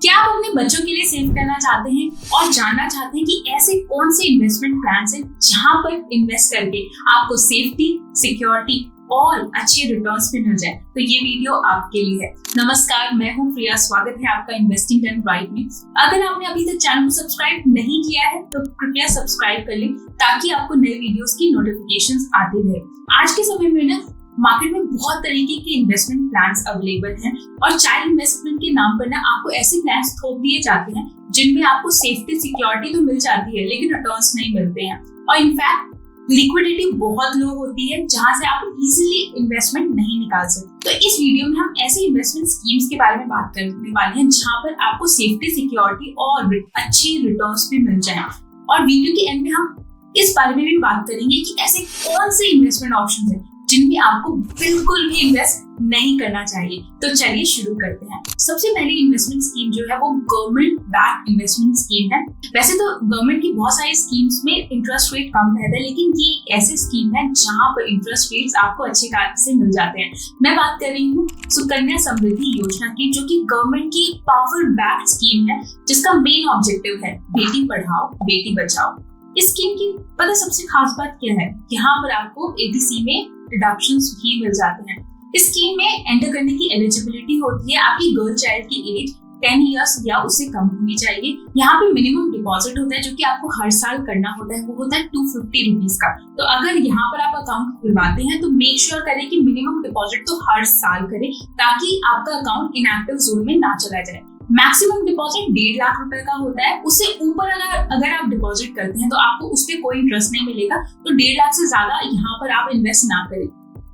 क्या आप अपने बच्चों के लिए सेव करना चाहते हैं और जानना चाहते हैं कि ऐसे कौन से इन्वेस्टमेंट प्लान्स हैं जहां पर इन्वेस्ट करके आपको सेफ्टी, सिक्योरिटी और अच्छे रिटर्न्स भी मिल जाए? तो ये वीडियो आपके लिए है। नमस्कार, मैं हूं प्रिया। स्वागत है आपका इन्वेस्टिंग डन राइट में। अगर आपने अभी तक चैनल को सब्सक्राइब नहीं किया है तो कृपया सब्सक्राइब कर लें ताकि आपको नए वीडियोस की नोटिफिकेशंस आती रहे। आज के समय में ना मार्केट में बहुत तरीके के इन्वेस्टमेंट प्लान्स अवेलेबल हैं और चाइल्ड इन्वेस्टमेंट के नाम पर ना आपको ऐसे प्लान्स थोप दिए जाते हैं जिनमें आपको सेफ्टी, सिक्योरिटी तो मिल जाती है लेकिन रिटर्न्स नहीं मिलते हैं और इनफैक्ट लिक्विडिटी बहुत लो होती है जहां से आप इजीली इन्वेस्टमेंट नहीं निकाल सकते। तो इस वीडियो में हम ऐसे इन्वेस्टमेंट स्कीम्स के बारे में बात करने वाले हैं जहां पर आपको सेफ्टी, सिक्योरिटी और अच्छी रिटर्न्स भी मिल जाए। और वीडियो के एंड में हम इस बारे में भी बात करेंगे कि ऐसे कौन से इन्वेस्टमेंट ऑप्शंस हैं जिनमें आपको बिल्कुल भी इन्वेस्ट नहीं करना चाहिए। तो चलिए शुरू करते हैं। सबसे पहली इन्वेस्टमेंट स्कीम जो है वो गवर्नमेंट बैक इन्वेस्टमेंट स्कीम है। वैसे तो गवर्नमेंट की बहुत सारी स्कीम्स में इंटरेस्ट रेट कम रहता है, लेकिन ये एक ऐसी स्कीम है जहां पर इंटरेस्ट रेट्स आपको अच्छे खासे मिल जाते हैं। मैं बात कर रही हूँ सुकन्या समृद्धि योजना की, जो कि गवर्नमेंट की एक पावरफुल बैक स्कीम है जिसका मेन ऑब्जेक्टिव है बेटी पढ़ाओ बेटी बचाओ। इस स्कीम की पता सबसे खास बात क्या है? यहाँ पर आपको एटीसी में डिडक्शंस भी मिल जाते हैं। इस स्कीम में एंटर करने की एलिजिबिलिटी होती है आपकी गर्ल चाइल्ड की एज 10 इयर्स या उससे कम होनी चाहिए। यहाँ पे मिनिमम डिपॉजिट होता है जो कि आपको हर साल करना होता है, वो होता है 250 रुपीज का। तो अगर यहाँ पर आप अकाउंट खुलवाते हैं तो मेक श्योर करें कि मिनिमम डिपॉजिट तो हर साल करें ताकि आपका अकाउंट इनएक्टिव जोन में ना चला जाए। मैक्सिमम डिपॉजिट 1.5 लाख रुपए का होता है। उससे ऊपर अगर आप डिपॉजिट करते हैं तो आपको उस पर कोई इंटरेस्ट नहीं मिलेगा। तो 1.5 लाख से ज्यादा यहाँ पर आप इन्वेस्ट ना करें।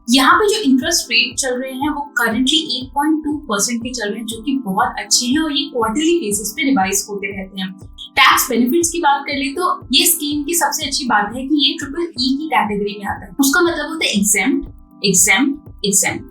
यहाँ पे जो इंटरेस्ट रेट चल रहे हैं वो करंटली 8.2% के चल रहे हैं, जो कि बहुत अच्छे हैं और ये क्वार्टरली बेसिस पे रिवाइज होते रहते हैं। टैक्स बेनिफिट्स की बात कर ले तो ये स्कीम की सबसे अच्छी बात है कि ये ट्रिपल ई की कैटेगरी में आता है। उसका मतलब होता है एग्जेम्प्ट, एग्जेम्प्ट, एग्जेम्प्ट।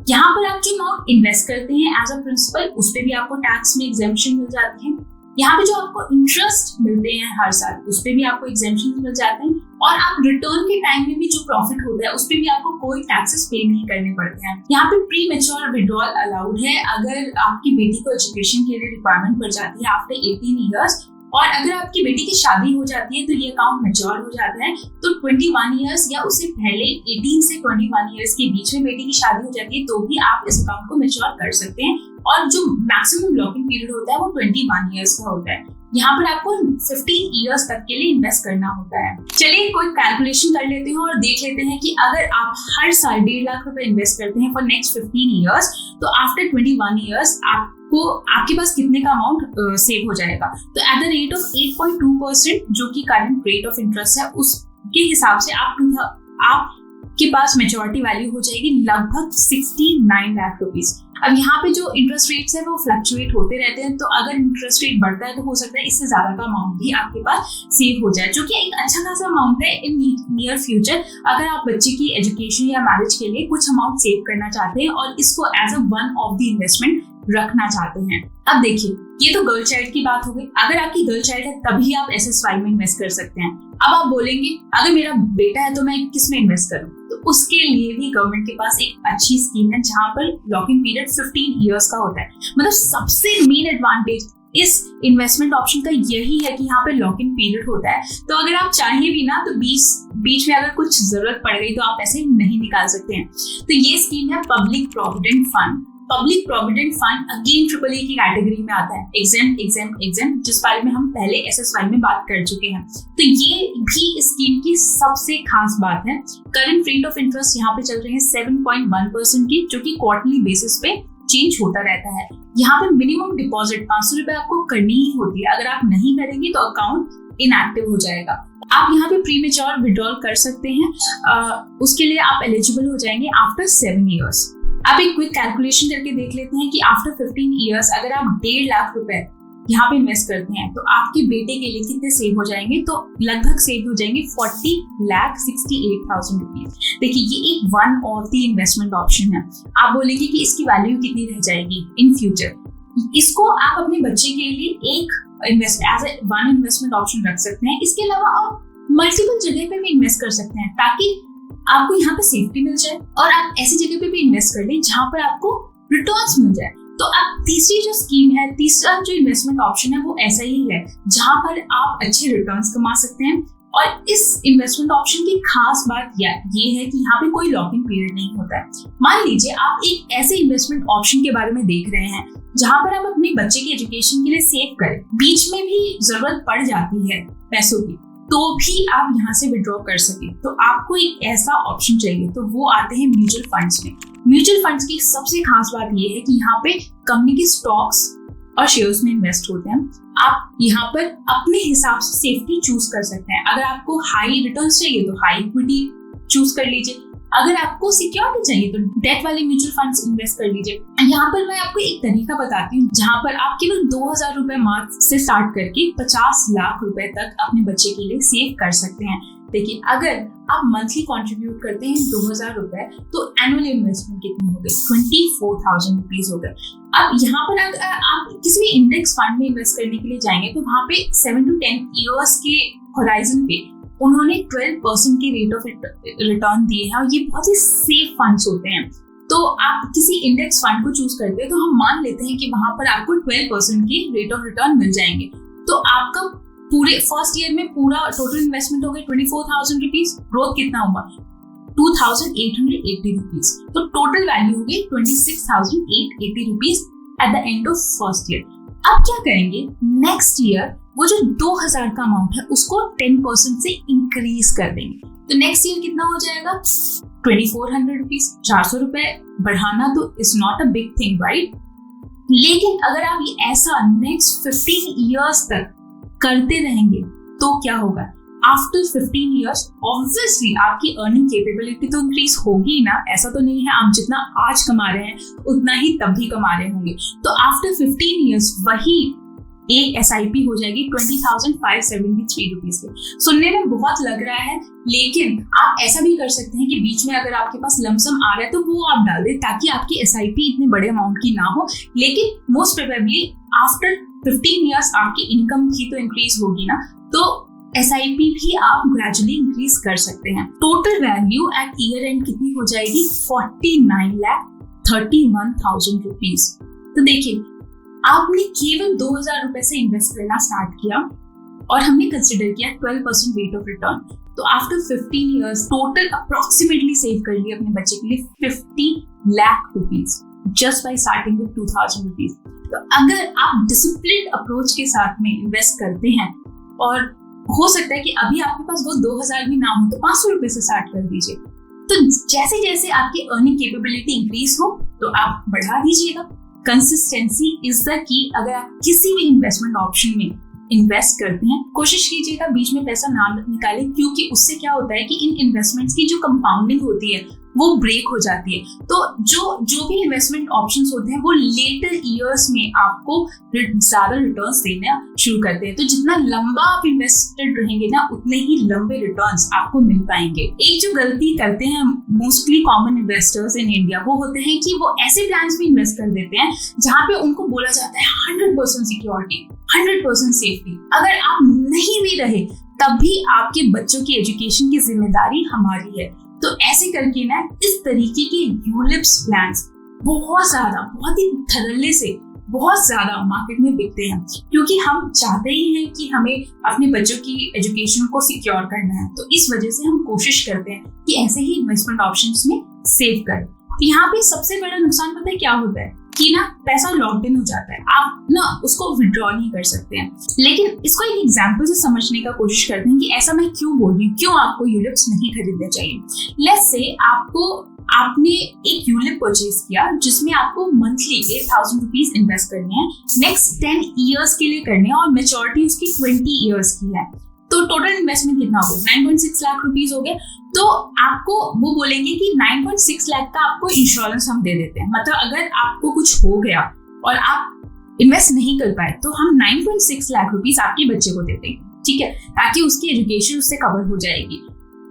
यहाँ पर आप जो अमाउंट इन्वेस्ट करते हैं एज अ प्रिंसिपल, उस पर भी आपको टैक्स में एग्जेम्पशन मिल जाती है। यहाँ पे जो आपको इंटरेस्ट मिलते हैं हर साल, उस पर भी आपको एग्जेम्पशन मिल जाते हैं और आप रिटर्न के टाइम में भी जो प्रॉफिट होता है उस पर भी आपको कोई टैक्सेस पे नहीं करने पड़ते हैं। यहाँ पे प्री मैच्योर विड्रॉल अलाउड है अगर आपकी बेटी को एजुकेशन के लिए रिक्वायरमेंट पड़ जाती है आफ्टर 18 ईयर्स, और अगर आपकी बेटी की शादी हो जाती है तो ये अकाउंट मैच्योर हो जाता है। तो 21 इयर्स या उससे पहले 18 से 21 इयर्स के बीच में बेटी की शादी हो जाती है तो भी आप इस अकाउंट को मैच्योर कर सकते हैं। और जो मैक्सिमम लॉकिंग पीरियड होता है वो 21 इयर्स का होता है। यहाँ पर आपको 15 इयर्स तक के लिए इन्वेस्ट करना होता है। चलिए कोई कैलकुलेशन कर लेते हैं और देख लेते हैं कि अगर आप हर साल 1.5 लाख रुपए इन्वेस्ट करते हैं फॉर नेक्स्ट 15 इयर्स तो आफ्टर 21 इयर्स आपके पास कितने का अमाउंट सेव हो जाएगा। तो एट द रेट ऑफ 8.2% जो कि करंट रेट ऑफ इंटरेस्ट है, उसके हिसाब से आपके पास मेच्योरिटी वैल्यू हो जाएगी लगभग 69 लाख रुपीज। अब यहाँ पे जो इंटरेस्ट रेट्स है वो फ्लक्चुएट होते रहते हैं, तो अगर इंटरेस्ट रेट बढ़ता है तो हो सकता है इससे ज्यादा का अमाउंट भी आपके पास सेव हो जाए, जो कि एक अच्छा खासा अमाउंट है इन नियर फ्यूचर। अगर आप बच्चे की एजुकेशन या मैरिज के लिए कुछ अमाउंट सेव करना चाहते हैं और इसको as a one of the investment रखना चाहते हैं। अब देखिए, ये तो गर्ल चाइल्ड की बात हो गई। अगर आपकी गर्ल चाइल्ड है तभी आप एसएसवाई में इन्वेस्ट कर सकते हैं। अब आप बोलेंगे अगर मेरा बेटा है तो मैं किस में इन्वेस्ट करूं? तो उसके लिए भी गवर्नमेंट के पास एक अच्छी स्कीम है जहां पर लॉकिंग पीरियड 15 इयर्स का होता है। मतलब सबसे मेन एडवांटेज इस इन्वेस्टमेंट ऑप्शन का यही है कि यहाँ पे लॉक इन पीरियड होता है। तो अगर आप चाहें भी ना तो बीच में अगर कुछ जरूरत पड़ गई तो आप ऐसे नहीं निकाल सकते हैं। तो ये स्कीम है public provident fund. Public provident fund again triple E की कैटेगरी में आता है। एग्जेम्प्ट, जिस बारे में हम पहले एसएसवाई में बात कर चुके हैं। तो ये भी इस स्कीम की सबसे खास बात है। करंट रेट ऑफ इंटरेस्ट यहाँ पे चल रहे हैं 7.1% की, जो कि क्वार्टरली बेसिस पे चेंज होता रहता है। यहाँ पे मिनिमम डिपॉजिट 500 रुपए आपको करनी ही होती है। अगर आप नहीं करेंगे तो अकाउंट इनएक्टिव हो जाएगा। आप यहाँ पे प्री मैच्योर विड्रॉल कर सकते हैं। उसके लिए आप एलिजिबल हो जाएंगे आफ्टर 7 इयर्स। आप एक क्विक कैलकुलेशन करके देख लेते हैं कि आफ्टर 15 इयर्स अगर आप 1.5 लाख रुपए यहाँ पे इन्वेस्ट करते हैं तो आपके बेटे के लिए कितने सेव हो जाएंगे? तो लगभग सेव हो जाएंगे 40,68,000 रुपीज। देखिए, ये एक one of the investment option है। आप बोलेंगे कि इसकी वैल्यू कितनी रह जाएगी इन फ्यूचर। इसको आप अपने बच्चे के लिए एक as a one investment option रख सकते हैं। इसके अलावा आप मल्टीपल जगह पे भी इन्वेस्ट कर सकते हैं ताकि आपको यहाँ पे सेफ्टी मिल जाए और आप ऐसी जगह पे भी इन्वेस्ट कर लें जहाँ पर आपको रिटर्न्स मिल जाए। तो अब तीसरी जो स्कीम है, तीसरा जो इन्वेस्टमेंट ऑप्शन है वो ऐसा ही है जहां पर आप अच्छे रिटर्न्स कमा सकते हैं। और इस इन्वेस्टमेंट ऑप्शन की खास बात ये है कि यहाँ पे कोई लॉक इन पीरियड नहीं होता है। मान लीजिए आप एक ऐसे इन्वेस्टमेंट ऑप्शन के बारे में देख रहे हैं जहां पर आप अपने बच्चे की एजुकेशन के लिए सेव करें, बीच में भी जरूरत पड़ जाती है पैसों की, तो भी आप यहाँ से विड्रॉ कर सके, तो आपको एक ऐसा ऑप्शन चाहिए, तो वो आते हैं म्यूचुअल फंड्स में। म्यूचुअल फंड्स की सबसे खास बात ये है कि यहाँ पे कंपनी के स्टॉक्स और शेयर्स में इन्वेस्ट होते हैं। आप यहाँ पर अपने हिसाब से सेफ्टी चूज कर सकते हैं। अगर आपको हाई रिटर्न्स चाहिए तो हाई इक्विटी चूज कर लीजिए, अगर आपको सिक्योरिटी चाहिए तो डेट वाले म्यूचुअल फंड्स इन्वेस्ट कर लीजिए। यहाँ पर मैं आपको एक तरीका बताती हूँ जहाँ पर आप केवल 2000 रुपए मार्क से स्टार्ट करके 50 लाख रुपए तक अपने बच्चे के लिए सेव कर सकते हैं। देखिए, अगर आप मंथली कंट्रीब्यूट करते हैं 2000 रुपए, तो एनुअल इन्वेस्टमेंट कितनी हो गई? 24,000 रुपीज हो गए। अब यहाँ पर अगर आप किसी भी इंडेक्स फंड में इन्वेस्ट करने के लिए जाएंगे तो वहाँ पे 7 to 10 ईयर्स के होराइजन पे उन्होंने 12% के रेट ऑफ रिटर्न दिए हैं, और ये बहुत ही सेफ फंड्स होते हैं। तो आप किसी इंडेक्स फंड को चूज करते हैं तो हम मान लेते हैं कि वहां पर आपको 12% के रेट ऑफ रिटर्न मिल जाएंगे। तो आपका पूरे फर्स्ट ईयर में पूरा टोटल इन्वेस्टमेंट हो गया 24,000 रुपीज। ग्रोथ कितना होगा? 2,880 रुपीज। तो टोटल वैल्यू हो गई 26,880 rupees at the end of first year. अब क्या करेंगे? नेक्स्ट ईयर वो जो 2000 का अमाउंट है उसको 10% से इंक्रीज कर देंगे। तो नेक्स्ट ईयर कितना हो जाएगा? 2400 रुपीज। 400 रुपए बढ़ाना तो is not a big thing, right? लेकिन अगर आप ये ऐसा नेक्स्ट 15 ईयर्स तक करते रहेंगे तो क्या होगा? आफ्टर 15 ईयर्स ऑब्वियसली आपकी अर्निंग कैपेबिलिटी तो इंक्रीज होगी ना। ऐसा तो नहीं है आप जितना आज कमा रहे हैं उतना ही तब भी कमा रहे होंगे। तो आफ्टर 15 ईयर्स वही एक SIP हो जाएगी 20,573 रुपीज की। सुनने में बहुत लग रहा है, लेकिन आप ऐसा भी कर सकते हैं कि बीच में अगर आपके पास लमसम आ रहा है तो वो आप डाल दें ताकि आपकी SIP इतने बड़े अमाउंट की ना हो। लेकिन मोस्ट प्रोबेबली आफ्टर 15 ईयर्स आपकी इनकम भी तो इंक्रीज होगी ना, तो SIP भी आप ग्रेजुअली इंक्रीज कर सकते हैं। Total value at year end कितनी हो जाएगी? 49,31,000 रुपीज। तो देखिए, आपने केवल 2000 रुपए से इन्वेस्ट करना स्टार्ट किया और हमने कंसिडर किया 12% रेट ऑफ रिटर्न। तो after 15 years total approximately save कर लिए अपने बच्चे के लिए 50 lakh rupees just by starting with 2000 rupees. तो अगर आप डिसिप्लिन अप्रोच के साथ में इन्वेस्ट करते हैं, और हो सकता है कि अभी आपके पास वो 2000 भी ना हो तो 500 रुपए से स्टार्ट कर दीजिए। तो जैसे जैसे आपकी अर्निंग कैपेबिलिटी इंक्रीज हो तो आप बढ़ा दीजिएगा। Consistency is the key. अगर आप किसी भी इन्वेस्टमेंट ऑप्शन में इन्वेस्ट करते हैं, कोशिश कीजिएगा बीच में पैसा ना निकालें, क्योंकि उससे क्या होता है कि इन इन्वेस्टमेंट्स की जो कंपाउंडिंग होती है वो ब्रेक हो जाती है। तो जो भी इन्वेस्टमेंट ऑप्शंस होते हैं वो लेटर ईयर्स में आपको ज्यादा रिटर्न्स देना शुरू करते हैं। तो जितना लंबा आप इन्वेस्टेड रहेंगे ना, उतने ही लंबे रिटर्न्स आपको मिल पाएंगे। एक जो गलती करते हैं mostly common investors in India, वो होते हैं कि वो ऐसे प्लान्स में इन्वेस्ट कर देते हैं जहां पे उनको बोला जाता है 100% सिक्योरिटी, 100% सेफ्टी। अगर आप नहीं भी रहे तब भी आपके बच्चों की एजुकेशन की जिम्मेदारी हमारी है। तो ऐसे करके ना इस तरीके के यूलिप्स प्लान्स बहुत ही धड़ल्ले से बहुत ज्यादा मार्केट में बिकते हैं, क्योंकि हम चाहते ही हैं कि हमें अपने बच्चों की एजुकेशन को सिक्योर करना है। तो इस वजह से हम कोशिश करते हैं कि ऐसे ही इन्वेस्टमेंट ऑप्शंस में सेव करें। यहाँ पे सबसे बड़ा नुकसान पता है क्या होता है कि ना पैसा लॉक्ड इन हो जाता है, आप ना उसको विड्रॉ नहीं कर सकते हैं। लेकिन इसको एक एग्जांपल से समझने का कोशिश करते हैं कि ऐसा मैं क्यों बोल रही हूँ, क्यों आपको यूलिप्स नहीं खरीदने चाहिए। लेट्स से आपने एक यूलिप परचेज किया जिसमें आपको मंथली 8,000 रुपीज इन्वेस्ट करने हैं, नेक्स्ट 10 ईयर्स के लिए करने हैं, और मेच्योरिटी उसकी 20 ईयर्स की है। तो टोटल इन्वेस्टमेंट कितना हो गया? 9.6 लाख रुपीज हो गए। तो आपको वो बोलेंगे कि 9.6 लाख का आपको इंश्योरेंस हम दे देते हैं। मतलब अगर आपको कुछ हो गया और आप इन्वेस्ट नहीं कर पाए तो हम 9.6 लाख रुपीज आपके बच्चे को दे देंगे, ठीक है, ताकि उसकी एजुकेशन उससे कवर हो जाएगी।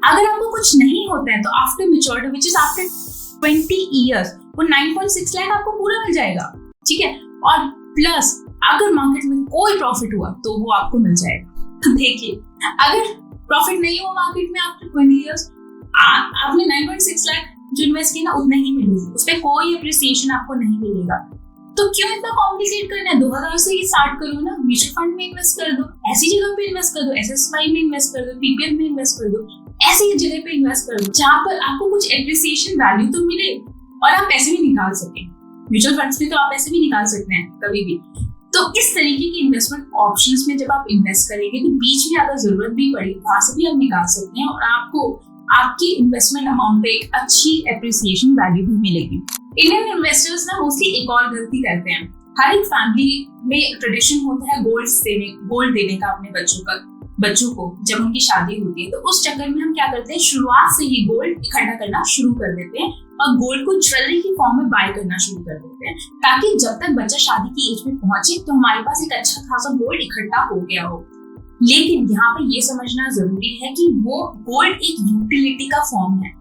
अगर आपको कुछ नहीं होता है तो after maturity which is after 20 years वो 9.6 लाख आपको पूरा मिल जाएगा, ठीक है। और प्लस अगर मार्केट में कोई प्रॉफिट हुआ तो वो आपको मिल जाएगा। देखिए, अगर प्रॉफिट नहीं हुआ मार्केट में आफ्टर 20 इयर्स, आपने 9.6 लाख जो इन्वेस्ट किया ना उतना ही मिलेगा, उस पर कोई अप्रिसिएशन आपको नहीं मिलेगा। तो क्यों इतना कॉम्प्लिकेट करना है? 2000 से ही स्टार्ट करो ना, म्यूचुअल फंड में इन्वेस्ट कर दो, ऐसी जगह पे इन्वेस्ट कर दो, एसएसवाई में इन्वेस्ट कर दो, पीपीएफ में इन्वेस्ट कर दो, ऐसी जगह पे इन्वेस्ट कर दो जहाँ पर आपको कुछ एप्रिसिएशन वैल्यू तो मिले और आप पैसे भी निकाल सकें। म्यूचुअल फंड्स में तो आप पैसे भी निकाल सकते हैं कभी भी। तो इस तरीके की इन्वेस्टमेंट ऑप्शंस में जब आप इन्वेस्ट करेंगे तो बीच में अगर जरूरत भी पड़े वहां से भी आप निकाल सकते हैं और आपको आपकी इन्वेस्टमेंट अमाउंट पे एक अच्छी एप्रिसिएशन वैल्यू भी मिलेगी। इंडियन इन्वेस्टर्स ना मोस्टली एक और गलती करते हैं। हर एक फैमिली में ट्रेडिशन होता है गोल्ड देने का अपने बच्चों को जब उनकी शादी होती है। तो उस चक्कर में हम क्या करते हैं, शुरुआत से ही गोल्ड इकट्ठा करना शुरू कर देते हैं और गोल्ड को ज्वेलरी की फॉर्म में बाय करना शुरू कर देते हैं, ताकि जब तक बच्चा शादी की एज में पहुंचे तो हमारे पास एक अच्छा खासा गोल्ड इकट्ठा हो गया हो। लेकिन यहाँ पे ये समझना जरूरी है कि वो गोल्ड एक यूटिलिटी का फॉर्म है,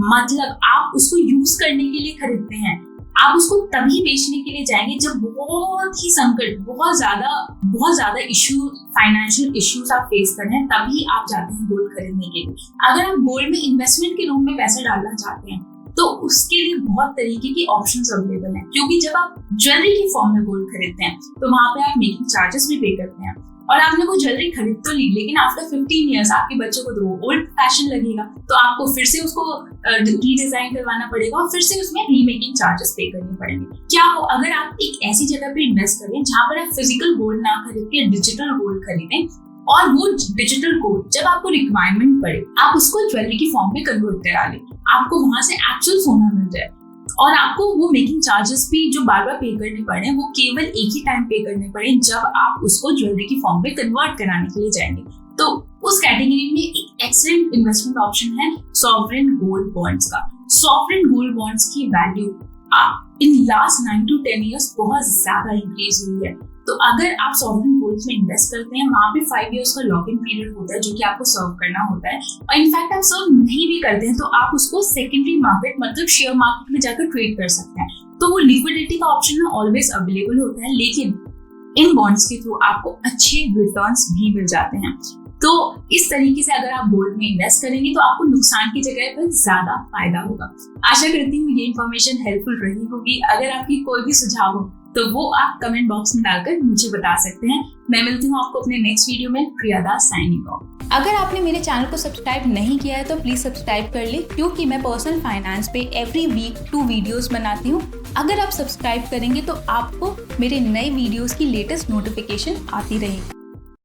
मतलब आप उसको यूज करने के लिए खरीदते हैं। आप उसको तभी बेचने के लिए जाएंगे जब बहुत ही संकट, बहुत ज्यादा इश्यू, फाइनेंशियल इश्यूज आप फेस कर रहे हैं, तभी आप जाते हैं गोल्ड खरीदने के लिए। अगर आप गोल्ड में इन्वेस्टमेंट के रूप में पैसा डालना चाहते हैं तो उसके लिए बहुत तरीके की ऑप्शंस अवेलेबल हैं, क्योंकि जब आप ज्वेलरी की फॉर्म में गोल्ड खरीदते हैं तो वहां पे आप मेकिंग चार्जेस भी पे करते हैं और आपने वो ज्वेलरी खरीद तो ली, लेकिन आफ्टर 15 ईयर्स आपके बच्चों को तो वो ओल्ड फैशन लगेगा, तो आपको फिर से उसको रीडिजाइन करवाना पड़ेगा और फिर से उसमें रीमेकिंग चार्जेस पे करने पड़ेंगे। क्या हो अगर आप एक ऐसी जगह पे इन्वेस्ट करें जहां पर आप फिजिकल गोल्ड ना खरीद के डिजिटल गोल्ड खरीदें और वो डिजिटल गोल्ड जब आपको रिक्वायरमेंट पड़े आप उसको ज्वेलरी की फॉर्म में कन्वर्ट करा लें, आपको वहां से एक्चुअल सोना मिल जाए और आपको वो मेकिंग चार्जेस भी जो बार बार पे करने पड़े वो केवल एक ही टाइम पे करने पड़े जब आप उसको ज्वेलरी की फॉर्म में कन्वर्ट कराने के लिए जाएंगे। तो उस कैटेगरी में एक एक्सीलेंट इन्वेस्टमेंट ऑप्शन है सॉवरेन गोल्ड बॉन्ड्स का। सॉवरेन गोल्ड बॉन्ड्स की value in last 9 to 10 years बहुत ज्यादा इंक्रीज हुई है। तो अगर आप सॉवरेन गोल्ड में इन्वेस्ट करते हैं वहां पे 5 इयर्स का लॉक इन पीरियड होता है जो कि आपको सर्व करना होता है, और इनफैक्ट आप सर्व नहीं भी करते हैं तो आप उसको सेकेंडरी मार्केट मतलब शेयर मार्केट में जाकर ट्रेड कर सकते हैं। तो वो लिक्विडिटी का ऑप्शन ना ऑलवेज अवेलेबल होता है, लेकिन इन बॉन्ड्स के थ्रू आपको अच्छे रिटर्न्स भी मिल जाते हैं। तो इस तरीके से अगर आप गोल्ड में इन्वेस्ट करेंगे तो आपको नुकसान की जगह पर ज्यादा फायदा होगा। आशा करती हूँ ये इन्फॉर्मेशन हेल्पफुल रही होगी। अगर आपकी कोई भी सुझाव हो तो वो आप कमेंट बॉक्स में डालकर मुझे बता सकते हैं। मैं मिलती हूँ आपको अपने नेक्स्ट वीडियो में। प्रिया दास साइनिंग ऑफ। अगर आपने मेरे चैनल को सब्सक्राइब नहीं किया है तो प्लीज सब्सक्राइब कर ले, क्योंकि मैं पर्सनल फाइनेंस पे एवरी वीक 2 वीडियोस बनाती हूँ। अगर आप सब्सक्राइब करेंगे तो आपको मेरे नए वीडियोस की लेटेस्ट नोटिफिकेशन आती रहेगी।